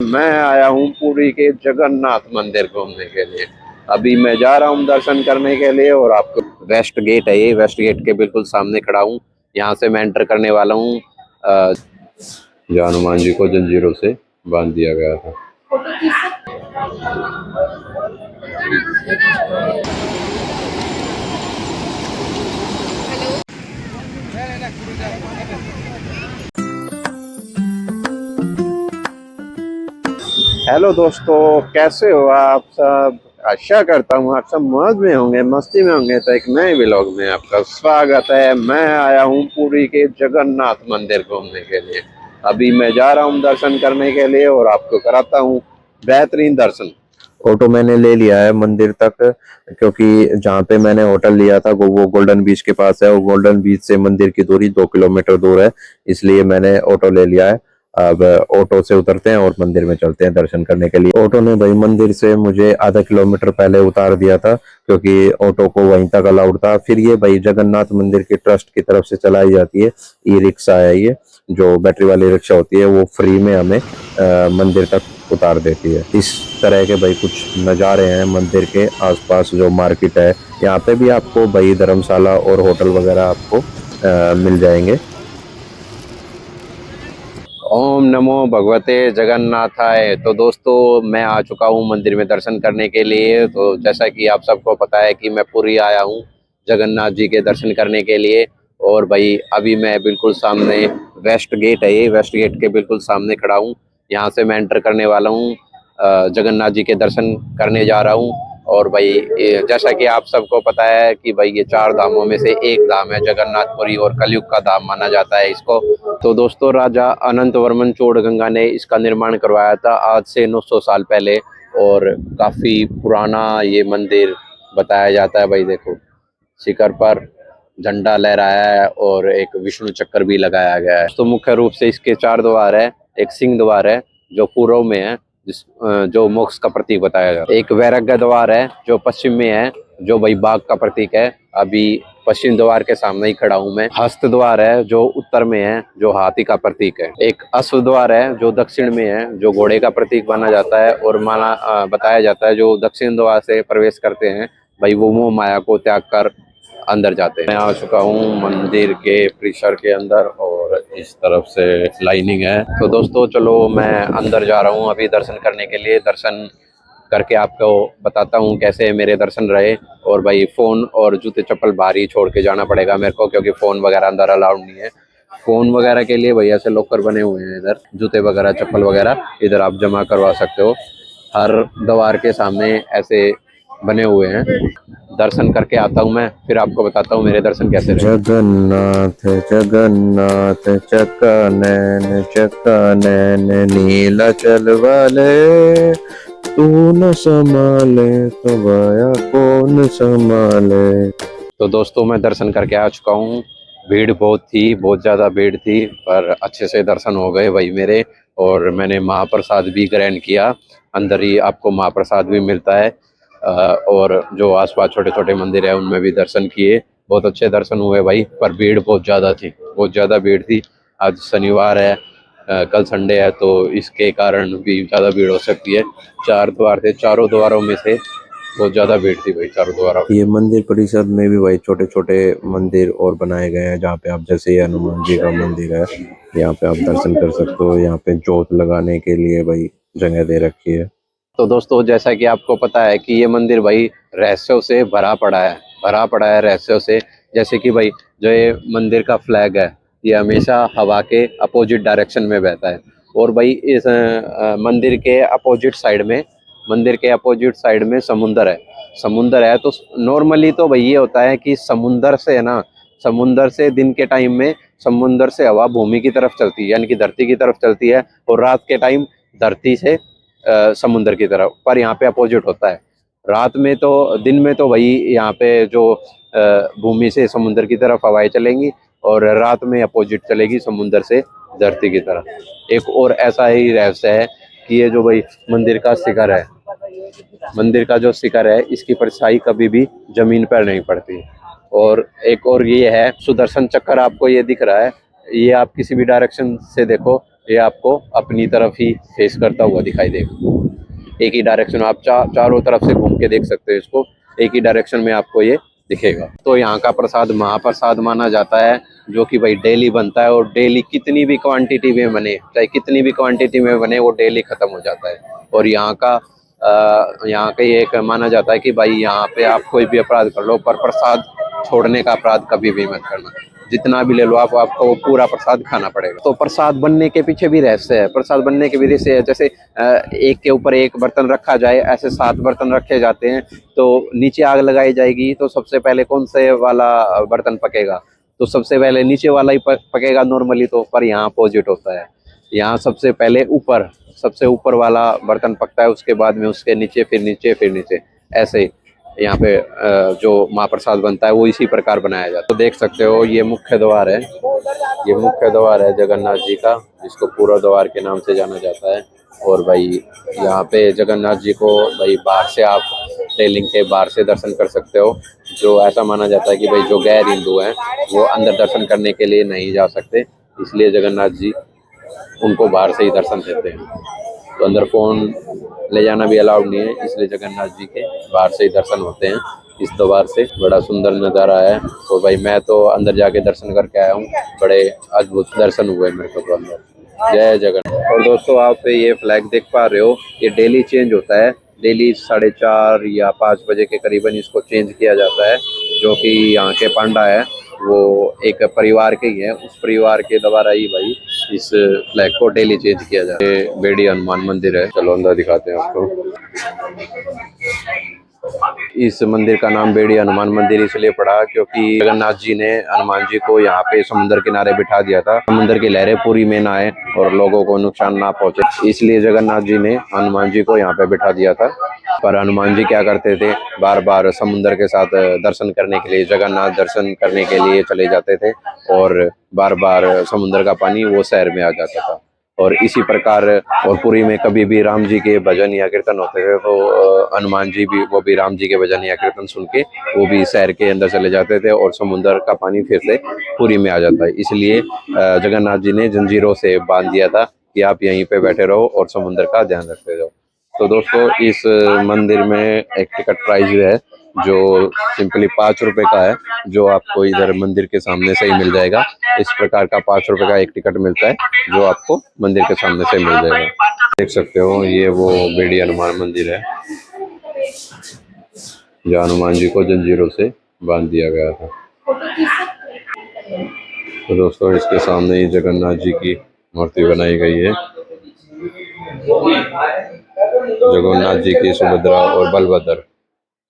मैं आया हूँ पुरी के जगन्नाथ मंदिर घूमने के लिए। अभी मैं जा रहा हूँ दर्शन करने के लिए और आपको वेस्ट गेट है, ये वेस्ट गेट के बिल्कुल सामने खड़ा हूँ। यहाँ से मैं एंटर करने वाला हूँ। जहाँ हनुमान जी को जंजीरों से बांध दिया गया था। हेलो दोस्तों, कैसे हो आप सब? आशा करता हूँ आप सब मौज में होंगे, मस्ती में होंगे। तो एक नए व्लॉग में आपका स्वागत है। मैं आया हूँ पुरी के जगन्नाथ मंदिर घूमने के लिए। अभी मैं जा रहा हूँ दर्शन करने के लिए और आपको कराता हूँ बेहतरीन दर्शन। ऑटो मैंने ले लिया है मंदिर तक, क्योंकि जहाँ पे मैंने होटल लिया था वो गोल्डन बीच के पास है और गोल्डन बीच से मंदिर की दूरी 2 किलोमीटर दूर है, इसलिए मैंने ऑटो ले लिया है। अब ऑटो से उतरते हैं और मंदिर में चलते हैं दर्शन करने के लिए। ऑटो ने भाई मंदिर से मुझे आधा किलोमीटर पहले उतार दिया था, क्योंकि ऑटो को वहीं तक अलाउड था। फिर ये भाई जगन्नाथ मंदिर की ट्रस्ट की तरफ से चलाई जाती है ई रिक्शा है, ये जो बैटरी वाली रिक्शा होती है, वो फ्री में हमें मंदिर तक उतार देती है। इस तरह के भाई कुछ नज़ारे हैं मंदिर के आसपास। जो मार्केट है यहाँ पे भी आपको भाई धर्मशाला और होटल वगैरह आपको मिल जाएंगे। ओम नमो भगवते जगन्नाथाय। तो दोस्तों, मैं आ चुका हूँ मंदिर में दर्शन करने के लिए। तो जैसा कि आप सबको पता है कि मैं पुरी आया हूँ जगन्नाथ जी के दर्शन करने के लिए। और भाई अभी मैं बिल्कुल सामने वेस्ट गेट है, ये वेस्ट गेट के बिल्कुल सामने खड़ा हूँ। यहाँ से मैं एंटर करने वाला हूँ, जगन्नाथ जी के दर्शन करने जा रहा हूँ। और भाई जैसा कि आप सबको पता है कि भाई ये 4 धामों में से एक धाम है जगन्नाथपुरी, और कलयुग का धाम माना जाता है इसको। तो दोस्तों, राजा अनंत वर्मन चोड़गंगा ने इसका निर्माण करवाया था आज से 900 साल पहले। और काफ़ी पुराना ये मंदिर बताया जाता है। भाई देखो, शिखर पर झंडा लहराया है और एक विष्णु चक्र भी लगाया गया है। तो मुख्य रूप से इसके 4 द्वार है। एक सिंह द्वार है जो पूर्व में है, जो मोक्ष का प्रतीक बताया जाता है। एक वैराग्य द्वार है जो पश्चिम में है, जो भाई बाघ का प्रतीक है। अभी पश्चिम द्वार के सामने ही खड़ा हूं मैं। हस्त द्वार है जो उत्तर में है, जो हाथी का प्रतीक है। एक अश्व द्वार है जो दक्षिण में है, जो घोड़े का प्रतीक माना जाता है। और बताया जाता है जो दक्षिण द्वार से प्रवेश करते हैं भाई वो मोह माया को त्याग कर अंदर जाते हैं। मैं आ चुका हूँ मंदिर के परिसर के अंदर और इस तरफ से लाइनिंग है। तो दोस्तों चलो, मैं अंदर जा रहा हूँ अभी दर्शन करने के लिए। दर्शन करके आपको बताता हूँ कैसे मेरे दर्शन रहे। और भाई फ़ोन और जूते चप्पल बाहर ही छोड़ के जाना पड़ेगा मेरे को, क्योंकि फ़ोन वगैरह अंदर अलाउड नहीं है। फ़ोन वगैरह के लिए भैया ऐसे लॉकर बने हुए हैं इधर। जूते वगैरह चप्पल वगैरह इधर आप जमा करवा सकते हो। हर द्वार के सामने ऐसे बने हुए हैं। दर्शन करके आता हूँ मैं, फिर आपको बताता हूँ मेरे दर्शन कैसे रहे। जगन्नाथ जगन्नाथ चक्का नैन नीलाचल वाले, तू न संभाले तो वाया कौन संभाले। तो दोस्तों, मैं दर्शन करके आ चुका हूँ। भीड़ बहुत थी, बहुत ज़्यादा भीड़ थी, पर अच्छे से दर्शन हो गए भाई मेरे। और मैंने महाप्रसाद भी ग्रहण किया। अंदर ही आपको महाप्रसाद भी मिलता है। और जो आसपास छोटे छोटे मंदिर है उनमें भी दर्शन किए। बहुत अच्छे दर्शन हुए भाई, पर भीड़ बहुत ज़्यादा थी, बहुत ज़्यादा भीड़ थी। आज शनिवार है, कल संडे है, तो इसके कारण भी ज़्यादा भीड़ हो सकती है। 4 द्वार थे, चारों द्वारों में से बहुत ज़्यादा भीड़ थी भाई चारों द्वारों। ये मंदिर परिषद में भी भाई छोटे छोटे मंदिर और बनाए गए हैं, जहाँ पे आप जैसे ये हनुमान जी का मंदिर है, यहाँ पे आप दर्शन कर सकते हो। यहाँ पे जोत लगाने के लिए भाई जगह दे रखी है। तो दोस्तों, जैसा कि आपको पता है कि ये मंदिर भाई रहस्यों से भरा पड़ा है, भरा पड़ा है रहस्यों से। जैसे कि भाई जो ये मंदिर का फ्लैग है, ये हमेशा हवा के अपोजिट डायरेक्शन में बहता है। और भाई इस मंदिर के अपोजिट साइड में, मंदिर के अपोजिट साइड में समुंदर है। समुंदर है तो नॉर्मली तो भाई ये होता है कि समुंदर से है ना, समुंदर से दिन के टाइम में समुंदर से हवा भूमि की तरफ चलती है, यानी कि धरती की तरफ चलती है। और रात के टाइम धरती से समुंदर की तरफ। पर यहाँ पे अपोजिट होता है। रात में तो, दिन में तो भाई यहाँ पे जो भूमि से समुंदर की तरफ हवाएं चलेंगी, और रात में अपोजिट चलेगी समुंदर से धरती की तरफ। एक और ऐसा ही रहस्य है कि ये जो भाई मंदिर का शिखर है, मंदिर का जो शिखर है, इसकी परछाई कभी भी जमीन पर नहीं पड़ती। और एक और ये है, सुदर्शन चक्र आपको ये दिख रहा है, ये आप किसी भी डायरेक्शन से देखो, ये आपको अपनी तरफ ही फेस करता हुआ दिखाई देगा। एक ही डायरेक्शन आप चारों तरफ से घूम के देख सकते हो इसको, एक ही डायरेक्शन में आपको ये दिखेगा। तो यहाँ का प्रसाद महाप्रसाद माना जाता है, जो कि भाई डेली बनता है, और डेली कितनी भी क्वांटिटी में बने, चाहे कितनी भी क्वांटिटी में बने, वो डेली खत्म हो जाता है। और यहाँ का ये एक माना जाता है कि भाई यहाँ पे आप कोई भी अपराध कर लो, पर प्रसाद छोड़ने का अपराध कभी भी मत करना। जितना भी ले लो आपको वो पूरा प्रसाद खाना पड़ेगा। तो प्रसाद बनने के पीछे भी रहस्य है। प्रसाद बनने के भी रहस्य है, जैसे एक के ऊपर एक बर्तन रखा जाए, ऐसे 7 बर्तन रखे जाते हैं। तो नीचे आग लगाई जाएगी, तो सबसे पहले कौन से वाला बर्तन पकेगा? तो सबसे पहले नीचे वाला ही पकेगा नॉर्मली तो, पर यहाँ अपोजिट होता है। यहाँ सबसे ऊपर वाला बर्तन पकता है, उसके बाद में उसके नीचे, फिर नीचे, फिर नीचे, ऐसे यहाँ पे जो महाप्रसाद बनता है वो इसी प्रकार बनाया जाता है। तो देख सकते हो ये मुख्य द्वार है, ये मुख्य द्वार है जगन्नाथ जी का, जिसको पूरा द्वार के नाम से जाना जाता है। और भाई यहाँ पे जगन्नाथ जी को भाई बाहर से आप रेलिंग के बाहर से दर्शन कर सकते हो। जो ऐसा माना जाता है कि भाई जो गैर हिंदू हैं वो अंदर दर्शन करने के लिए नहीं जा सकते, इसलिए जगन्नाथ जी उनको बाहर से ही दर्शन देते हैं। तो अंदर फोन ले जाना भी अलाउड नहीं है, इसलिए जगन्नाथ जी के बाहर से ही दर्शन होते हैं इस द्वार से। बड़ा सुंदर नज़ारा है। तो भाई मैं तो अंदर जाके दर्शन करके आया हूँ, बड़े अद्भुत दर्शन हुए मेरे को तो अंदर। जय जगन्नाथ। और दोस्तों आप ये फ्लैग देख पा रहे हो, ये डेली चेंज होता है। डेली 4:30 या 5 बजे के करीबन इसको चेंज किया जाता है। जो कि यहाँ के पांडा है वो एक परिवार के ही है, उस परिवार के द्वारा ही भाई इस फ्लैग को डेली चेंज किया जाता है। ये बेड़ी हनुमान मंदिर है, चलो अंदर दिखाते हैं आपको। इस मंदिर का नाम बेड़ी हनुमान मंदिर इसलिए पड़ा क्योंकि जगन्नाथ जी ने हनुमान जी को यहाँ पे समुद्र किनारे बिठा दिया था, समुद्र की लहरें पूरी में ना आए और लोगों को नुकसान ना पहुंचे, इसलिए जगन्नाथ जी ने हनुमान जी को यहाँ पे बिठा दिया था। पर हनुमान जी क्या करते थे, बार बार समुद्र के साथ दर्शन करने के लिए, जगन्नाथ दर्शन करने के लिए चले जाते थे, और बार बार समुद्र का पानी वो शहर में आ जाता था। और इसी प्रकार और पुरी में कभी भी राम जी के भजन या कीर्तन होते थे, तो हनुमान जी भी वो भी राम जी के भजन या कीर्तन सुन के वो भी शहर के अंदर चले जाते थे, और समुद्र का पानी फिर से पुरी में आ जाता है। इसलिए जगन्नाथ जी ने जंजीरों से बांध दिया था कि आप यहीं पे बैठे रहो और समुद्र का ध्यान रखते जाओ। तो दोस्तों इस मंदिर में एक टिकट प्राइस है जो सिंपली 5 रुपए का है, जो आपको इधर मंदिर के सामने से ही मिल जाएगा। इस प्रकार का 5 रुपए का एक टिकट मिलता है, जो आपको मंदिर के सामने से मिल जाएगा। देख सकते हो ये वो बेड़ी हनुमान मंदिर है, जो हनुमान जी को जंजीरों से बांध दिया गया था। तो दोस्तों इसके सामने ही जगन्नाथ जी की मूर्ति बनाई गई है। जगन्नाथ जी की, सुभद्रा और बलभद्र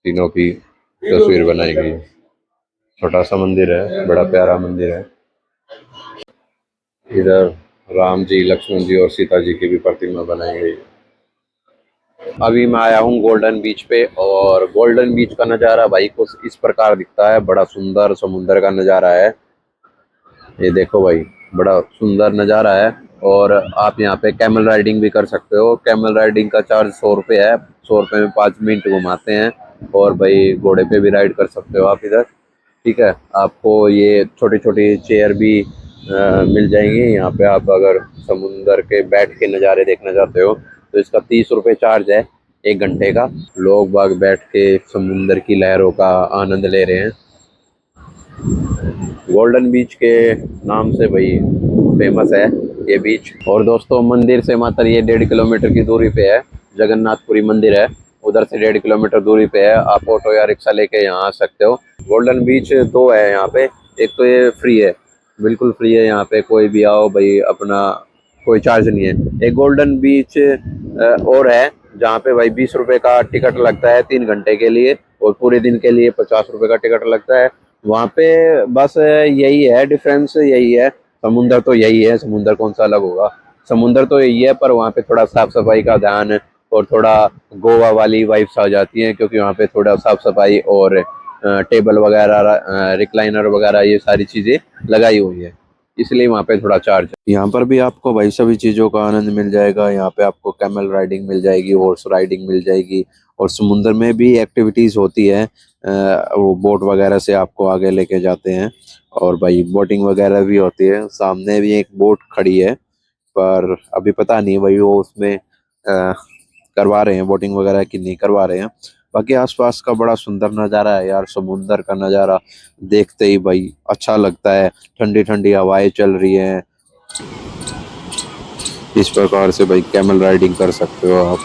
तीनों की तस्वीर बनाई गई है। छोटा सा मंदिर है, बड़ा प्यारा मंदिर है। इधर राम जी, लक्ष्मण जी और सीता जी की भी प्रतिमा बनाई गई है। अभी मैं आया हूँ गोल्डन बीच पे, और गोल्डन बीच का नज़ारा भाई कुछ इस प्रकार दिखता है। बड़ा सुंदर समुद्र का नज़ारा है, ये देखो भाई, बड़ा सुंदर नज़ारा है। और आप यहाँ पे कैमल राइडिंग भी कर सकते हो। कैमल राइडिंग का चार्ज 100 रुपये है, 100 रुपये में 5 मिनट घुमाते हैं। और भाई घोड़े पे भी राइड कर सकते हो आप इधर, ठीक है। आपको ये छोटी छोटी चेयर भी मिल जाएंगी यहाँ पे। आप अगर समुंदर के बैठ के नज़ारे देखना चाहते हो तो इसका 30 रुपये चार्ज है 1 घंटे का। लोग बाग बैठ के समुंदर की लहरों का आनंद ले रहे हैं। गोल्डन बीच के नाम से भाई फेमस है ये बीच। और दोस्तों मंदिर से मात्र ये 1.5 किलोमीटर की दूरी पे है, जगन्नाथपुरी मंदिर है, उधर से 1.5 किलोमीटर दूरी पे है। आप ऑटो या रिक्शा लेके यहाँ आ सकते हो। गोल्डन बीच 2 है यहाँ पे, एक तो ये फ्री है, बिल्कुल फ्री है, यहाँ पे कोई भी आओ भाई, अपना कोई चार्ज नहीं है। एक गोल्डन बीच और है जहाँ पे भाई 20 रुपए का टिकट लगता है 3 घंटे के लिए, और पूरे दिन के लिए 50 रुपए का टिकट लगता है। वहाँ पे बस यही है डिफरेंस, यही है। समुंदर तो यही है, समुंदर कौन सा अलग होगा, समुंदर तो यही है, पर वहाँ पे थोड़ा साफ सफाई का ध्यान और थोड़ा गोवा वाली वाइब्स आ जाती हैं, क्योंकि वहाँ पे थोड़ा साफ सफाई और टेबल वगैरह, रिक्लाइनर वगैरह, ये सारी चीज़ें लगाई हुई है, इसलिए वहाँ पे थोड़ा चार्ज है। यहाँ पर भी आपको भाई सभी चीज़ों का आनंद मिल जाएगा। यहाँ पे आपको कैमल राइडिंग मिल जाएगी, हॉर्स राइडिंग मिल जाएगी, और समुंदर में भी एक्टिविटीज़ होती है। वो बोट वगैरह से आपको आगे लेके जाते हैं, और भाई बोटिंग वगैरह भी होती है। सामने भी एक बोट खड़ी है, पर अभी पता नहीं भाई वो उसमें करवा रहे हैं बोटिंग वगैरह कि नहीं करवा रहे हैं। बाकी आसपास का बड़ा सुंदर नज़ारा है यार, समुंदर का नज़ारा देखते ही भाई अच्छा लगता है। ठंडी ठंडी हवाएं चल रही हैं, इस प्रकार से भाई कैमल राइडिंग कर सकते हो आप।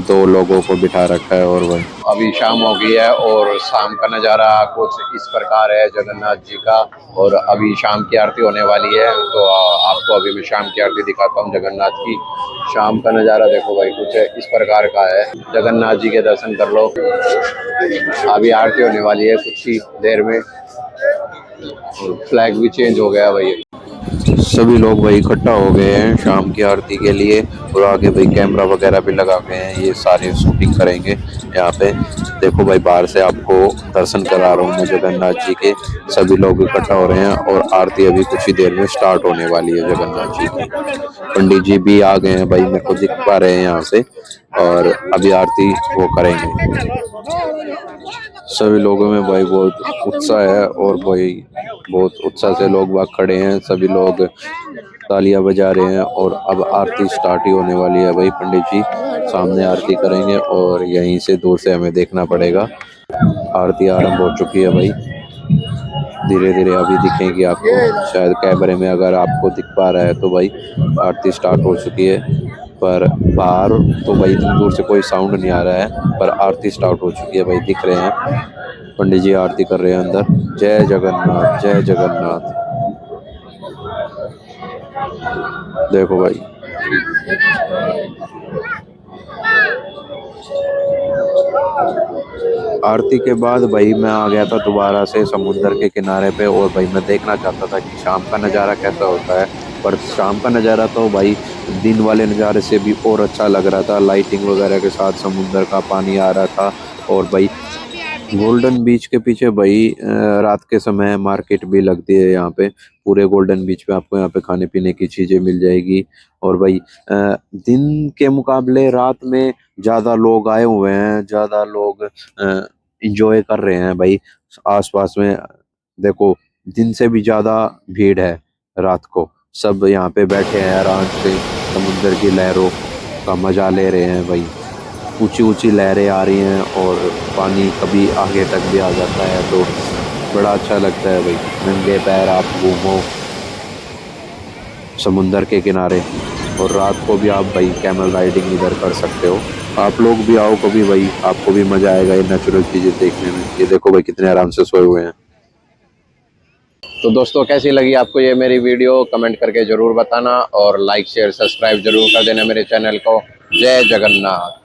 2 लोगों को बिठा रखा है और भाई अभी शाम हो गई है और शाम का नज़ारा कुछ इस प्रकार है जगन्नाथ जी का। और अभी शाम की आरती होने वाली है, तो आपको अभी मैं शाम की आरती दिखाता हूँ जगन्नाथ की। शाम का नज़ारा देखो भाई कुछ इस प्रकार का है। जगन्नाथ जी के दर्शन कर लो। अभी आरती होने वाली है कुछ ही देर में। फ्लैग भी चेंज हो गया भाई। सभी लोग भाई इकट्ठा हो गए हैं शाम की आरती के लिए, और आगे भाई कैमरा वगैरह भी लगा गए हैं, ये सारे शूटिंग करेंगे यहाँ पे। देखो भाई बाहर से आपको दर्शन करा रहा हूँ मैं जगन्नाथ जी के। सभी लोग इकट्ठा हो रहे हैं और आरती अभी कुछ ही देर में स्टार्ट होने वाली है जगन्नाथ जी की। पंडित जी भी आ गए हैं भाई, मेरे को दिख पा रहे हैं यहाँ से, और अभी आरती वो करेंगे। सभी लोगों में भाई बहुत उत्साह है और भाई बहुत उत्साह से लोग बाग खड़े हैं, सभी लोग तालियां बजा रहे हैं। और अब आरती स्टार्ट ही होने वाली है भाई। पंडित जी सामने आरती करेंगे और यहीं से दूर से हमें देखना पड़ेगा। आरती आरंभ हो चुकी है भाई, धीरे धीरे अभी दिखेगी आपको शायद कैमरे में, अगर आपको दिख पा रहा है तो भाई आरती स्टार्ट हो चुकी है। पर बाहर तो भाई इतनी दूर से कोई साउंड नहीं आ रहा है, पर आरती स्टार्ट हो चुकी है भाई, दिख रहे हैं पंडित जी आरती कर रहे हैं अंदर। जय जगन्नाथ, जय जगन्नाथ। देखो भाई आरती के बाद भाई मैं आ गया था दोबारा से समुंदर के किनारे पे, और भाई मैं देखना चाहता था कि शाम का नज़ारा कैसा होता है। पर शाम का नज़ारा तो भाई दिन वाले नज़ारे से भी और अच्छा लग रहा था, लाइटिंग वगैरह के साथ समुंदर का पानी आ रहा था। और भाई गोल्डन बीच के पीछे भाई रात के समय मार्केट भी लगती है यहाँ पे। पूरे गोल्डन बीच पे आपको यहाँ पे खाने पीने की चीज़ें मिल जाएगी। और भाई दिन के मुकाबले रात में ज़्यादा लोग आए हुए हैं, ज़्यादा लोग इंजॉय कर रहे हैं भाई। आसपास में देखो दिन से भी ज़्यादा भीड़ है रात को। सब यहाँ पे बैठे हैं आराम से, समुद्र की लहरों का मज़ा ले रहे हैं भाई। ऊंची ऊंची लहरें आ रही हैं और पानी कभी आगे तक भी आ जाता है, तो बड़ा अच्छा लगता है भाई। नंगे पैर आप घूमो समुंदर के किनारे, और रात को भी आप भाई कैमल राइडिंग इधर कर सकते हो। आप लोग भी आओ कभी भाई, आपको भी मज़ा आएगा ये नेचुरल चीज़ें देखने में। ये देखो भाई कितने आराम से सोए हुए हैं। तो दोस्तों कैसी लगी आपको ये मेरी वीडियो, कमेंट करके ज़रूर बताना, और लाइक शेयर सब्सक्राइब जरूर कर देना मेरे चैनल को। जय जगन्नाथ।